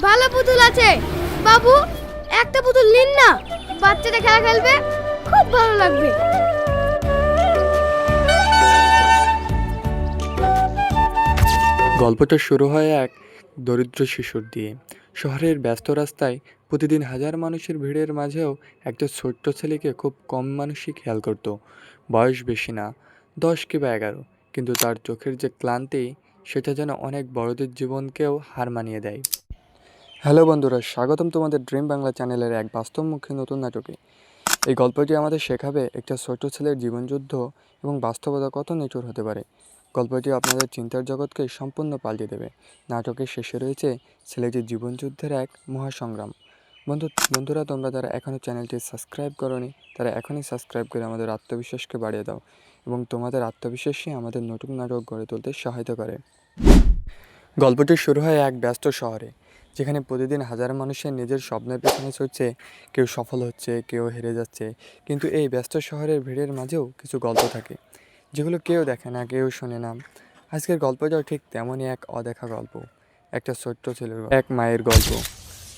ভালো পুতুল আছে বাবু, একটা পুতুল নিন না, বাচ্চাটা খেলা খেলবে, খুব ভালো লাগবে। গল্পটা শুরু হয় এক দরিদ্র শিশুর দিয়ে। শহরের ব্যস্ত রাস্তায় প্রতিদিন হাজার মানুষের ভিড়ের মাঝেও একটা ছোট্ট ছেলেকে খুব কম মানুষই খেয়াল করত। বয়স বেশি না, 10 কিংবা 11, কিন্তু তার চোখের যে ক্লান্তি, সেটা যেন অনেক বড়দের জীবনকেও হার মানিয়ে দেয়। হ্যালো বন্ধুরা, স্বাগতম তোমাদের ড্রিম বাংলা চ্যানেলের এক বাস্তবমুখী নতুন নাটকে। এই গল্পটি আমাদের শেখাবে একটা ছোট ছেলের জীবনযুদ্ধ এবং বাস্তবতা কত নিঠুর হতে পারে। গল্পটি আপনাদের চিন্তার জগৎকে সম্পূর্ণ পাল্টে দেবে। নাটকের শেষে রয়েছে ছেলেটির জীবনযুদ্ধের এক মহাসংগ্রাম। বন্ধুরা, তোমরা যারা এখনও চ্যানেলটি সাবস্ক্রাইব করোনি, তারা এখনই সাবস্ক্রাইব করে আমাদের আত্মবিশ্বাসকে বাড়িয়ে দাও এবং তোমাদের আত্মবিশ্বাসই আমাদের নতুন নাটক গড়ে তুলতে সহায়তা করে। গল্পটি শুরু হয় এক ব্যস্ত শহরে, যেখানে প্রতিদিন হাজার মানুষের নিজের স্বপ্নের পেছনে ছুটছে। কেউ সফল হচ্ছে, কেউ হেরে যাচ্ছে, কিন্তু এই ব্যস্ত শহরের ভিড়ের মাঝেও কিছু গল্প থাকে যেগুলো কেউ দেখে না, কেউ শোনে না। আজকের গল্পটাও ঠিক তেমনই এক অদেখা গল্প। একটা ছোট্ট ছেলের এক মায়ের গল্প,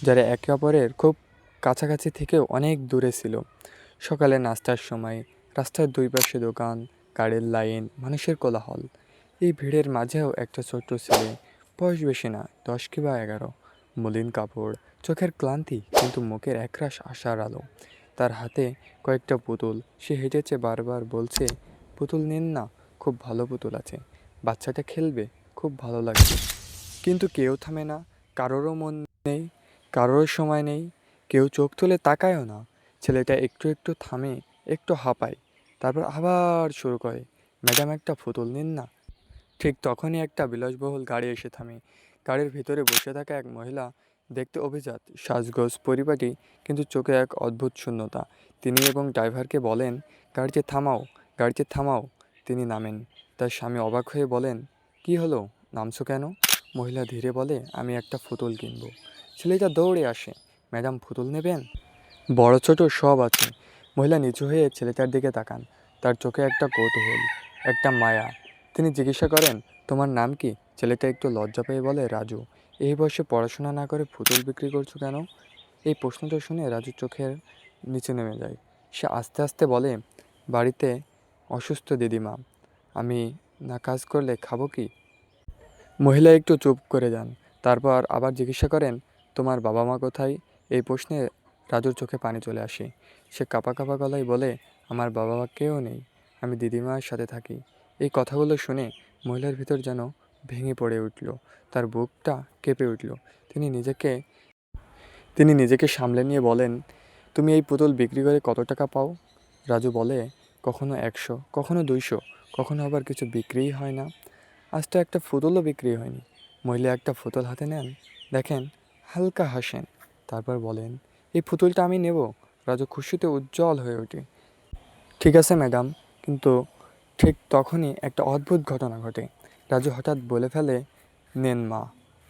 যারা একে অপরের খুব কাছাকাছি থেকেও অনেক দূরে ছিল। সকালে নাস্তার সময় রাস্তার দুই পাশে দোকান, গাড়ির লাইন, মানুষের কোলাহল। এই ভিড়ের মাঝেও একটা ছোট্ট ছেলে, বয়স বেশি না, 10 কিংবা 11, মলিন কাপড়, চোখের ক্লান্তি, কিন্তু মুখের একরাশ আশার আলো। তার হাতে কয়েকটা পুতুল। সে হেঁটেছে, বারবার বলছে, পুতুল নিন না, খুব ভালো পুতুল আছে, বাচ্চাটা খেলবে, খুব ভালো লাগবে। কিন্তু কেউ থামে না, কারোরও মন নেই, কারোর সময় নেই, কেউ চোখ তুলে তাকায়ও না। ছেলেটা একটু একটু থামে, একটু হাঁপায়, তারপর আবার শুরু করে, ম্যাডাম একটা পুতুল নিন না। ঠিক তখনই একটা বিলাসবহুল গাড়ি এসে থামে। গাড়ির ভিতরে বসে থাকা এক মহিলা, দেখতে অভিজাত, সাজগোজ পরিপাটি, কিন্তু চোখে এক অদ্ভুত শূন্যতা। তিনি এবং ড্রাইভারকে বলেন, গাড়িতে থামাও, গাড়িতে থামাও। তিনি নামেন। তার স্বামী অবাক হয়ে বলেন, কি হলো, নামছো কেন? মহিলা ধীরে বলে, আমি একটা পুতুল কিনবো। ছেলেটা দৌড়ে আসে, ম্যাডাম পুতুল নেবেন? বড় ছোট সব আছে। মহিলা নিচু হয়ে ছেলেটার দিকে তাকান। তার চোখে একটা কৌতূহল, একটা মায়া। তিনি জিজ্ঞাসা করেন, তোমার নাম কি? ছেলেটা একটু লজ্জা পেয়ে বলে, রাজু। এই বয়সে পড়াশোনা না করে পুতুল বিক্রি করছো কেন? এই প্রশ্নটা শুনে রাজুর চোখের নিচে নেমে যায়। সে আস্তে আস্তে বলে, বাড়িতে অসুস্থ দিদিমা, আমি না কাজ করলে খাবো কি? মহিলা একটু চুপ করে যান, তারপর আবার জিজ্ঞাসা করেন, তোমার বাবা মা কোথায়? এই প্রশ্নে রাজুর চোখে পানি চলে আসে। সে কাঁপা কাঁপা গলায় বলে, আমার বাবা মা কেউ নেই, আমি দিদিমার সাথে থাকি। এই কথাগুলো শুনে মহিলার ভিতর যেন ভেঙে পড়ে উঠল, তার বুকটা কেঁপে উঠল। তিনি নিজেকে তিনি নিজেকে সামলে নিয়ে বলেন, তুমি এই পুতুল বিক্রি করে কত টাকা পাও? রাজু বলে, কখনো 100, কখনো 200, কখনো আবার কিছু বিক্রিই হয় না। আজ তো একটা পুতুলও বিক্রি হয়নি। মহিলা একটা পুতুল হাতে নেন, দেখেন, হালকা হাসেন, তারপর বলেন, এই পুতুলটা আমি নেব। রাজু খুশিতে উজ্জ্বল হয়ে ওঠে। ঠিক আছে ম্যাডাম, কিন্তু ঠিক তখনই একটা অদ্ভুত ঘটনা ঘটে। রাজু হঠাৎ বলে ফেলে, নেন মা।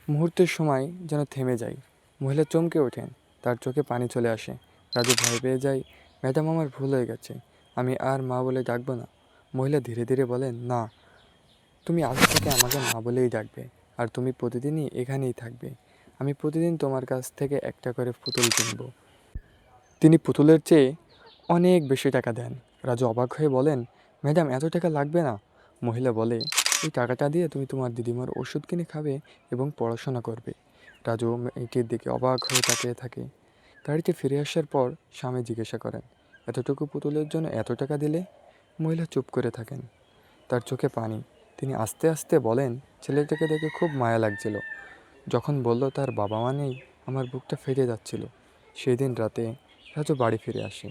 মুহূর্তের সময় যেন থেমে যায়। মহিলা চমকে ওঠেন, তার চোখে পানি চলে আসে। রাজু ভয় পেয়ে যায়, ম্যাডাম আমার ভুল হয়ে গেছে, আমি আর মা বলে ডাকবো না। মহিলা ধীরে ধীরে বলেন, না, তুমি আজ থেকে আমাকে মা বলেই ডাকবে, আর তুমি প্রতিদিনই এখানেই থাকবে। আমি প্রতিদিন তোমার কাছ থেকে একটা করে পুতুল কিনব। তিনি পুতুলের চেয়ে অনেক বেশি টাকা দেন। রাজু অবাক হয়ে বলেন, ম্যাডাম এত টাকা লাগবে না। মহিলা বলে, এই টাকাটা দিয়ে তুমি তোমার দিদিমার ওষুধ কিনে খাবে এবং পড়াশোনা করবে। রাজু মেয়েটির দিকে অবাক হয়ে তাকিয়ে থাকে। গাড়িতে ফিরে আসার পর স্বামী জিজ্ঞাসা করেন, এতটুকু পুতুলের জন্য এত টাকা দিলে? মহিলা চুপ করে থাকেন, তার চোখে পানি। তিনি আস্তে আস্তে বলেন, ছেলেটাকে দেখে খুব মায়া লাগছিল। যখন বলল তার বাবা মা নেই, আমার বুকটা ফেটে যাচ্ছিল। সেই দিন রাতে রাজু বাড়ি ফিরে আসে।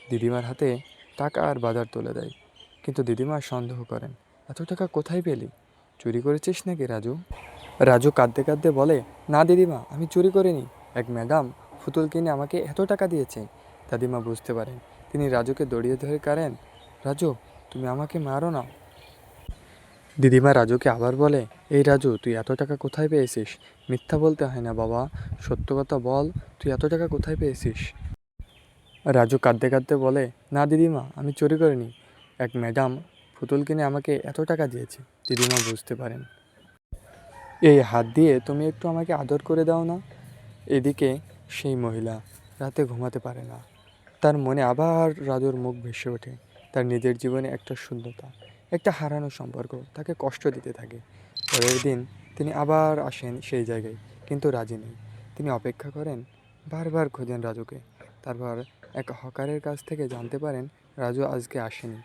দিদিমার হাতে টাকা আর বাজার তুলে দেয়, কিন্তু দিদিমা সন্দেহ করেন, এত টাকা কোথায় পেলি? চুরি করেছিস নাকি রাজু? রাজু কাঁদতে কাঁদতে বলে, না দিদিমা, আমি চুরি করিনি, এক ম্যাডাম পুতুল কিনে আমাকে এত টাকা দিয়েছে। দাদিমা বুঝতে পারেন। তিনি রাজুকে জড়িয়ে ধরে কারেন, রাজু, তুমি আমাকে মারো না। দিদিমা রাজুকে আবার বলে, এই রাজু, তুই এত টাকা কোথায় পেয়েছিস? মিথ্যা বলতে হয় না বাবা, সত্য কথা বল, তুই এত টাকা কোথায় পেয়েছিস? রাজু কাঁদতে কাঁদতে বলে, না দিদিমা, আমি চুরি করিনি, এক ম্যাডাম পুতুল কিনে আমাকে এত টাকা দিয়েছে। দিদিমা বুঝতে পারেন। এই হাত দিয়ে তুমি একটু আমাকে আদর করে দাও না। এদিকে সেই মহিলা রাতে ঘুমাতে পারে না। তার মনে আবার রাজুর মুখ ভেসে ওঠে। তার নিজের জীবনে একটা শূন্যতা, একটা হারানো সম্পর্ক তাকে কষ্ট দিতে থাকে। পরের দিন তিনি আবার আসেন সেই জায়গায়, কিন্তু রাজি নেই। তিনি অপেক্ষা করেন, বারবার খোঁজেন রাজুকে। তারপর এক হকারের কাছ থেকে জানতে পারেন রাজু আজকে আসেনি।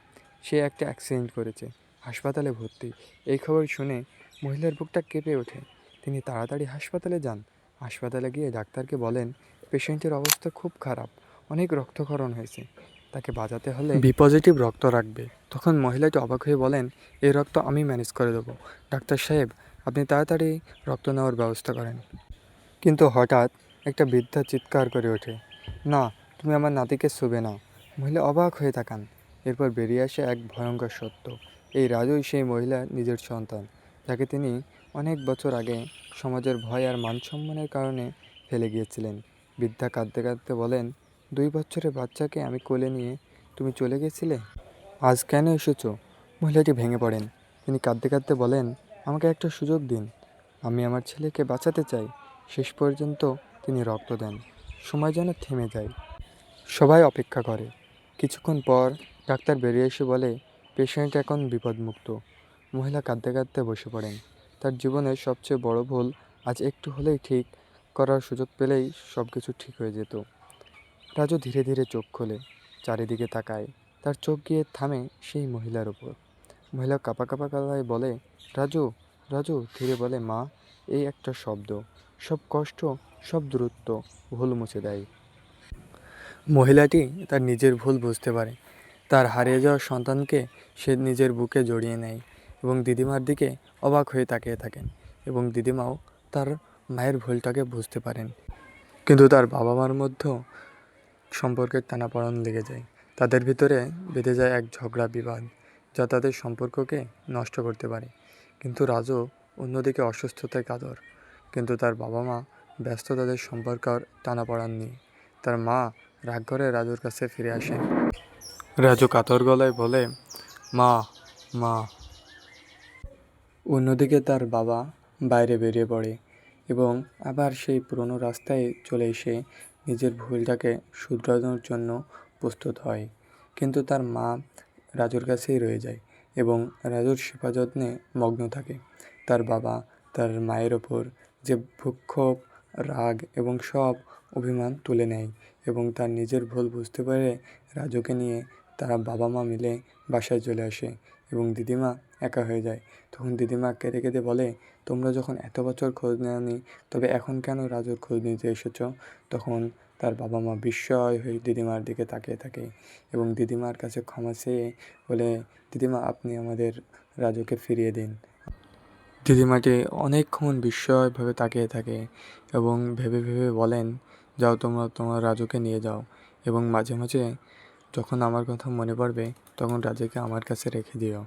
সে একটা অ্যাক্সিডেন্ট করেছে, হাসপাতালে ভর্তি। এই খবর শুনে মহিলার বুকটা কেঁপে ওঠে। তিনি তাড়াতাড়ি হাসপাতালে যান। হাসপাতালে গিয়ে ডাক্তারকে বলেন পেশেন্টের অবস্থা খুব খারাপ, অনেক রক্তক্ষরণ হয়েছে, তাকে বাঁচাতে হলে বি পজিটিভ রক্ত রাখবে। তখন মহিলাটি অবাক হয়ে বলেন, এই রক্ত আমি ম্যানেজ করে দেবো। ডাক্তার সাহেব, আপনি তাড়াতাড়ি রক্ত নেওয়ার ব্যবস্থা করেন। কিন্তু হঠাৎ একটা বৃদ্ধা চিৎকার করে ওঠে, না, তুমি আমার নাতিকে ছুবে না। মহিলা অবাক হয়ে তাকান। এরপর বেরিয়ে আসে এক ভয়ঙ্কর সত্য। এই রাজুই সেই মহিলার নিজের সন্তান, যাকে তিনি অনেক বছর আগে সমাজের ভয় আর মানসম্মানের কারণে ফেলে গিয়েছিলেন। বৃদ্ধা কাঁদতে কাঁদতে বলেন, 2 বছরের বাচ্চাকে আমি কোলে নিয়ে তুমি চলে গেছিলে, আজ কেন এসেছো? মহিলাটি ভেঙে পড়েন। তিনি কাঁদতে কাঁদতে বলেন, আমাকে একটা সুযোগ দিন, আমি আমার ছেলেকে বাঁচাতে চাই। শেষ পর্যন্ত তিনি রক্ত দেন। সময় যেন থেমে যায়। সবাই অপেক্ষা করে। কিছুক্ষণ পর ডাক্তার বেরিয়ে এসে বলে, পেশেন্ট এখন বিপদমুক্ত। মহিলা কাঁদতে কাঁদতে বসে পড়েন। তার জীবনের সবচেয়ে বড় ভুল আজ একটু হলেই ঠিক করার সুযোগ পেলেই সব কিছু ঠিক হয়ে যেত। রাজু ধীরে ধীরে চোখ খোলে, চারিদিকে তাকায়। তার চোখ গিয়ে থামে সেই মহিলার উপর। মহিলা কাঁপা কাঁপা গলায় বলে, রাজু। রাজু ধীরে বলে, মা। এই একটা শব্দ সব কষ্ট, সব দূরত্ব, ভুল মুছে দেয়। মহিলাটি তার নিজের ভুল বুঝতে পারে। তার হারিয়ে যাওয়া সন্তানকে সে নিজের বুকে জড়িয়ে নেয় এবং দিদিমার দিকে অবাক হয়ে তাকিয়ে থাকেন। এবং দিদিমাও তার মায়ের ভুলটাকে বুঝতে পারেন। কিন্তু তার বাবা মার মধ্যেও সম্পর্কের টানাপোড়েন লেগে যায়। তাদের ভিতরে বেঁধে যায় এক ঝগড়া বিবাদ, যা তাদের সম্পর্ককে নষ্ট করতে পারে। কিন্তু রাজু অন্যদিকে অসুস্থতায় কাতর। কিন্তু তার বাবা মা ব্যস্ত তাদের সম্পর্কের টানাপোড়েন নিয়ে। তার মা রাগ করে রাজুর কাছে ফিরে আসেন। রাজু কাতর গলায় বলে, মা, মা। অন্যদিকে তার বাবা বাইরে বেরিয়ে পড়ে এবং আবার সেই পুরনো রাস্তায় চলে এসে নিজের ভুলটাকে শুধরানোর জন্য প্রস্তুত হয়। কিন্তু তার মা রাজুর কাছেই রয়ে যায় এবং রাজুর সেবা যত্নে মগ্ন থাকে। তার বাবা তার মায়ের ওপর যে ভ্রুক্ষোভ, রাগ এবং সব অভিমান তুলে নেয় এবং তার নিজের ভুল বুঝতে পেরে রাজুকে নিয়ে তারা বাবা মা মিলে বাসায় চলে আসে এবং দিদিমা একা হয়ে যায়। তখন দিদিমা কেঁদে কেঁদে বলে, তোমরা যখন এত বছর খোঁজ নেওনি, তবে এখন কেন রাজুর খোঁজ নিতে এসেছো? তখন তার বাবা মা বিস্ময় হয়ে দিদিমার দিকে তাকিয়ে থাকে এবং দিদিমার কাছে ক্ষমা চেয়ে বলে, দিদিমা, আপনি আমাদের রাজুকে ফিরিয়ে দিন। দিদিমাটি অনেকক্ষণ বিস্ময়ভাবে তাকিয়ে থাকে এবং ভেবে ভেবে বলেন, যাও, তোমরা তোমার রাজুকে নিয়ে যাও এবং মাঝে মাঝে যখন আমার কথা মনে পড়বে তখন রাজুকে আমার কাছে রেখে দিও।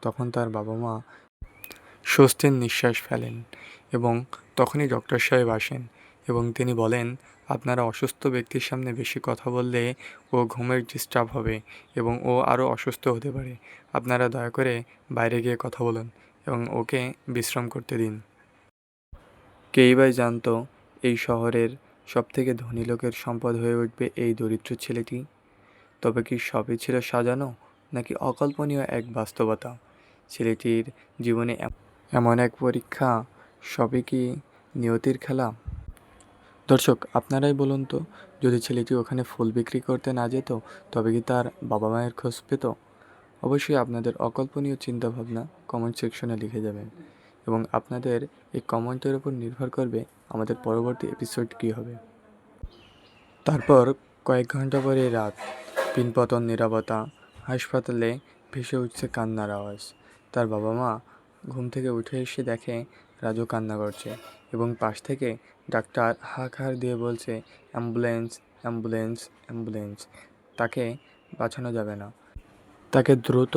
তখন তার বাবা মা স্বস্তির নিঃশ্বাস ফেলেন এবং তখনই ডক্টর সাহেব আসেন এবং তিনি বলেন, আপনারা অসুস্থ ব্যক্তির সামনে বেশি কথা বললে ও ঘুমের ডিস্টার্ব হবে এবং ও আরও অসুস্থ হতে পারে। আপনারা দয়া করে বাইরে গিয়ে কথা বলুন এবং ওকে বিশ্রাম করতে দিন। কেই বা জানতো এই শহরের সবথেকে ধনী লোকের সম্পদ হয়ে উঠবে এই দরিদ্র ছেলেটি? তবে কি সবই ছিল সাজানো, নাকি অকল্পনীয় এক বাস্তবতা? ছেলেটির জীবনে এমন এক পরীক্ষা, সবই কি নিয়তির খেলা? দর্শক, আপনারাই বলুন তো, যদি ছেলেটি ওখানে ফুল বিক্রি করতে না যেত, তবে কি তার বাবা মায়ের খোঁজ পেত? অবশ্যই আপনাদের অকল্পনীয় চিন্তাভাবনা কমেন্ট সেকশনে লিখে যাবেন এবং আপনাদের এই কমেন্টের উপর নির্ভর করবে আমাদের পরবর্তী এপিসোড কী হবে। তারপর কয়েক ঘন্টা পরে রাত, পিনপতন নীরবতা, হাসপাতালে ভেসে উঠছে কান্নার আওয়াজ। তার বাবা মা ঘুম থেকে উঠে এসে দেখে রাজু কান্না করছে এবং পাশ থেকে ডাক্তার হাঁক দিয়ে বলছে, অ্যাম্বুলেন্স, অ্যাম্বুলেন্স, অ্যাম্বুলেন্স। তাকে বাঁচানো যাবে না, তাকে দ্রুত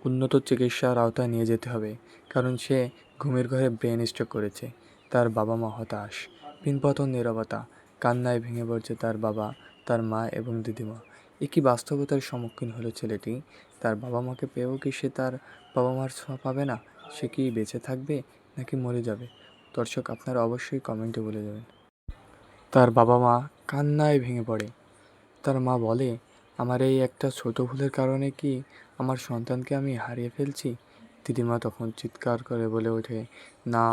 উন্নত চিকিৎসার আওতায় নিয়ে যেতে হবে, কারণ সে ঘুমের ঘরে ব্রেন স্ট্রোক করেছে। তার বাবা মা হতাশ। পিনপতন নীরবতা, কান্নায় ভেঙে পড়ছে তার বাবা, তার মা এবং দিদিমা। একই বাস্তবতার সম্মুখীন হলো ছেলেটি। তার বাবা মাকে পেয়েও কি সে তার বাবা মার ছোঁয়া পাবে না? সে কি বেঁচে থাকবে নাকি মরে যাবে? দর্শক, আপনারা অবশ্যই কমেন্টে বলে যাবেন। তার বাবা মা কান্নায় ভেঙে পড়ে। তার মা বলে, আমার এই একটা ছোট ভুলের কারণে কি আমার সন্তানকে আমি হারিয়ে ফেলছি? দিদিমা তখন চিৎকার করে বলে ওঠে, না,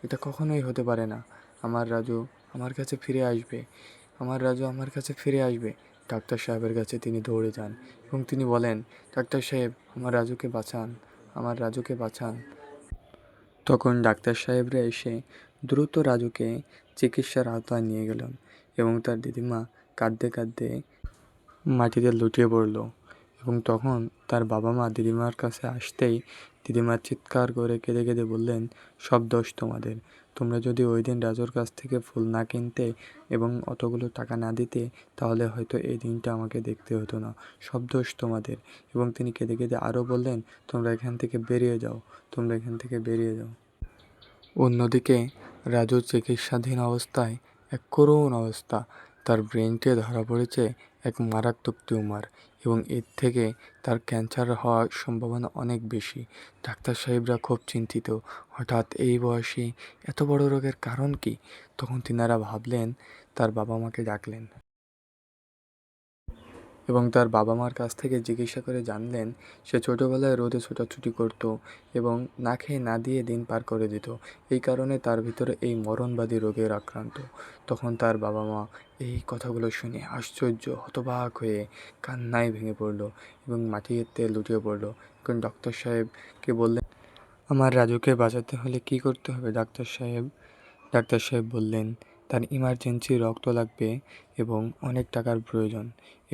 এটা কখনোই হতে পারে না। আমার রাজু আমার কাছে ফিরে আসবে। আমার রাজু আমার কাছে ফিরে আসবে। ডাক্তার সাহেবের কাছে তিনি দৌড়ে যান এবং তিনি বলেন, ডাক্তার সাহেব, আমার রাজুকে বাঁচান, আমার রাজুকে বাঁচান। তখন ডাক্তার সাহেবরা এসে দ্রুত রাজুকে চিকিৎসার আওতায় নিয়ে গেলেন এবং তার দিদিমা কাঁদতে কাঁদতে মাটিতে লুটিয়ে পড়ল। এবং তখন তার বাবা মা দিদিমার কাছে আসতেই দিদিমা চিৎকার করে কেঁদে কেঁদে বললেন, সব দোষ তোমাদের। তোমরা যদি ওই দিন রাজুর কাছ থেকে ফুল না কিনতে এবং অতগুলো টাকা না দিতে, তাহলে হয়তো এই দিনটা আমাকে দেখতে হতো না। সব দোষ তোমাদের। এবং তিনি কেঁদে কেঁদে আরও বললেন, তোমরা এখান থেকে বেরিয়ে যাও, তোমরা এখান থেকে বেরিয়ে যাও। অন্যদিকে রাজু চিকিৎসাধীন অবস্থায় এক করুণ অবস্থা। তার ব্রেনটে ধরা পড়েছে এক মারাত্মক টিউমার এবং এর থেকে তার ক্যান্সার হওয়ার সম্ভাবনা অনেক বেশি। ডাক্তার সাহেবরা খুব চিন্তিত। হঠাৎ এই বয়সে এত বড় রোগের কারণ কি? তখন তিনারা ভাবলেন, তার বাবা মাকে ডাকলেন এবং তার বাবা মার কাছ থেকে জিজ্ঞাসা করে জানলেন, সে ছোটোবেলায় রোদে ছোটাছুটি করত এবং না খেয়ে না দিয়ে দিন পার করে দিত। এই কারণে তার ভিতরে এই মরণবাদী রোগের আক্রান্ত। তখন তার বাবা মা এই কথাগুলো শুনে আশ্চর্য হতবাক হয়ে কান্নায় ভেঙে পড়ল এবং মাটিতে লুটিয়ে পড়ল। এখন ডাক্তার সাহেবকে বললেন, আমার রাজুকে বাঁচাতে হলে কি করতে হবে ডাক্তার সাহেব? ডাক্তার সাহেব বললেন, তার ইমার্জেন্সি রক্ত লাগবে এবং অনেক টাকার প্রয়োজন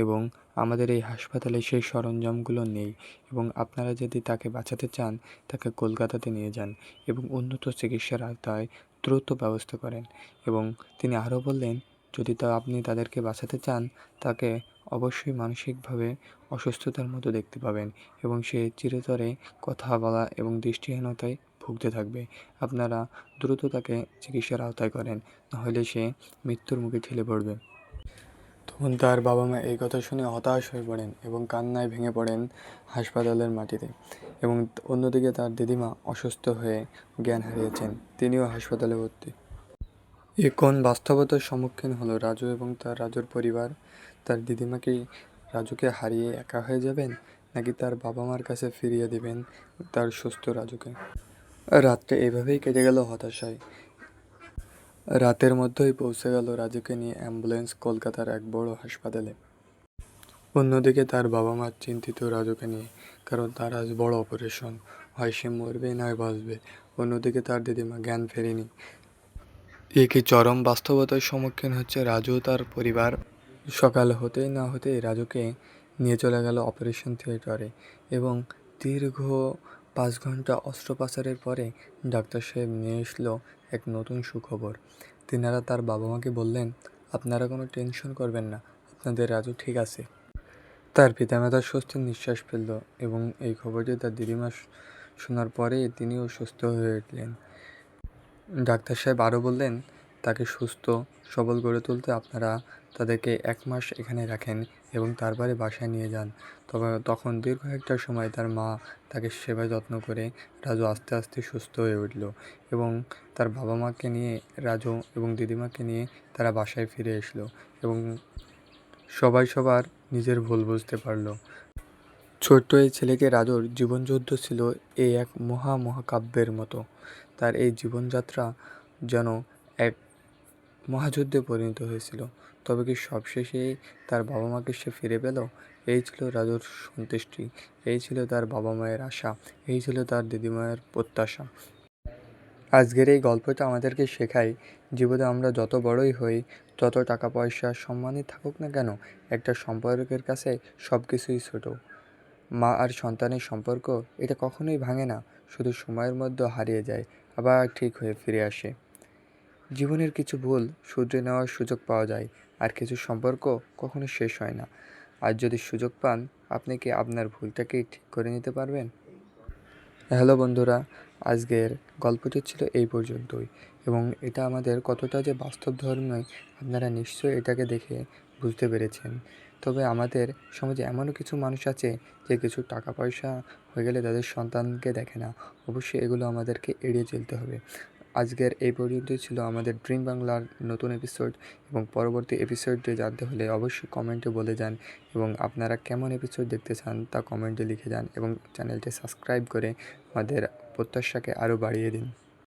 এবং আমাদের এই হাসপাতালে সেই সরঞ্জামগুলো নেই এবং আপনারা যদি তাকে বাঁচাতে চান তাকে কলকাতাতে নিয়ে যান এবং উন্নত চিকিৎসার আওতায় দ্রুত ব্যবস্থা করেন। এবং তিনি আরও বললেন, যদি আপনি তাদেরকে বাঁচাতে চান তাকে অবশ্যই মানসিকভাবে অসুস্থতার মতো দেখতে পাবেন এবং সে চিরতরে কথা বলা এবং দৃষ্টিহীনতায় ভুগতে থাকবে। আপনারা দ্রুত তাকে চিকিৎসার আওতায় করেন, নাহলে সে মৃত্যুর মুখে ঠেলে পড়বে। তখন তার বাবা মা এই কথা শুনে হতাশ হয়ে পড়েন এবং কান্নায় ভেঙে পড়েন হাসপাতালের মাটিতে। এবং অন্যদিকে তার দিদিমা অসুস্থ হয়ে জ্ঞান হারিয়েছেন, তিনিও হাসপাতালে ভর্তি। এ কোন বাস্তবতার সম্মুখীন হলো রাজু এবং তার রাজুর পরিবার? তার দিদিমা কি রাজুকে হারিয়ে একা হয়ে যাবেন, নাকি তার বাবা মার কাছে ফিরিয়ে দেবেন তার সুস্থ রাজুকে? রাতটা এভাবেই কেটে গেল হতাশায়। রাতের মধ্যেই পৌঁছে গেল রাজুকে নিয়ে অ্যাম্বুলেন্স কলকাতার এক বড় হাসপাতালে। অন্যদিকে তার বাবা মা চিন্তিত রাজুকে নিয়ে, কারণ তার আজ বড় অপারেশন, হয় সে মরবে নয় বাঁচবে। অন্যদিকে তার দিদিমা জ্ঞান ফেরেনি। একে চরম বাস্তবতার সম্মুখীন হচ্ছে রাজু ও তার পরিবার। সকাল হতেই না হতেই রাজুকে নিয়ে চলে গেল অপারেশন থিয়েটারে এবং দীর্ঘ 5 ঘন্টা অস্ত্রোপচারের পরে ডাক্তার সাহেব নিয়ে এসলো এক নতুন সুখবর। তিনারা তার বাবা মাকে বললেন, আপনারা কোনো টেনশন করবেন না, আপনাদের রাজু ঠিক আছে। তার পিতামাতা স্বস্তির নিঃশ্বাস ফেলল এবং এই খবরটি তার দিদিমা শোনার পরে তিনিও সুস্থ হয়ে উঠলেন। ডাক্তার সাহেব আরও বললেন, তাকে সুস্থ সবল করে তুলতে আপনারা তাদেরকে 1 মাস এখানে রাখেন এবং তারপরে বাসায় নিয়ে যান। তখন দীর্ঘ একটা সময় তার মা তাকে সেবা যত্ন করে রাজু আস্তে আস্তে সুস্থ হয়ে উঠল এবং তার বাবা মাকে নিয়ে রাজু এবং দিদিমাকে নিয়ে তারা বাসায় ফিরে এসলো এবং সবাই সবার নিজের ভুল বুঝতে পারল। ছোট্ট এই ছেলেকে রাজুর জীবনযুদ্ধ ছিল এই এক মহাকাব্যের মতো। তার এই জীবনযাত্রা যেন এক মহাযুদ্ধে পরিণত হয়েছিল। তবে কি সবশেষে তার বাবা মাকে সে ফিরে পেল? এই ছিল রাজুর সন্তুষ্টি, এই ছিল তার বাবা মায়ের আশা, এই ছিল তার দিদিমায়ের প্রত্যাশা। আজকের এই গল্পটা আমাদেরকে শেখায়, জীবনে আমরা যত বড়ই হই, যত টাকা পয়সা সম্মানই থাকুক না কেন, একটা সম্পর্কের কাছে সব কিছুই ছোট। মা আর সন্তানের সম্পর্ক, এটা কখনোই ভাঙে না, শুধু সময়ের মধ্যে হারিয়ে যায়, আবার ঠিক হয়ে ফিরে আসে। জীবনের কিছু ভুল শুধরে নেওয়ার সুযোগ পাওয়া যায়, আর কিছু সম্পর্ক কখনো শেষ হয় না। আর যদি সুযোগ পান, আপনি কি আপনার ভুলটাকে ঠিক করে নিতে পারবেন? হ্যালো বন্ধুরা, আজকের গল্পটি ছিল এই পর্যন্তই এবং এটা আমাদের কতটা যে বাস্তবধর্মী আপনারা নিশ্চয়ই এটাকে দেখে বুঝতে পেরেছেন। তবে আমাদের সমাজে এমনও কিছু মানুষ আছে যে কিছু টাকা পয়সা হয়ে গেলে তাদের সন্তানকে দেখে না। অবশ্যই এগুলো আমাদেরকে এড়িয়ে চলতে হবে। আজকের এই পর্যন্তই ছিল আমাদের ড্রিম বাংলার নতুন এপিসোড, এবং পরবর্তী এপিসোডে জানতে হলে অবশ্যই কমেন্টে বলে যান, এবং আপনারা কেমন এপিসোড দেখতে চান তা কমেন্টে লিখে যান, এবং চ্যানেলটি সাবস্ক্রাইব করে আমাদের প্রত্যাশাকে আরও বাড়িয়ে দিন।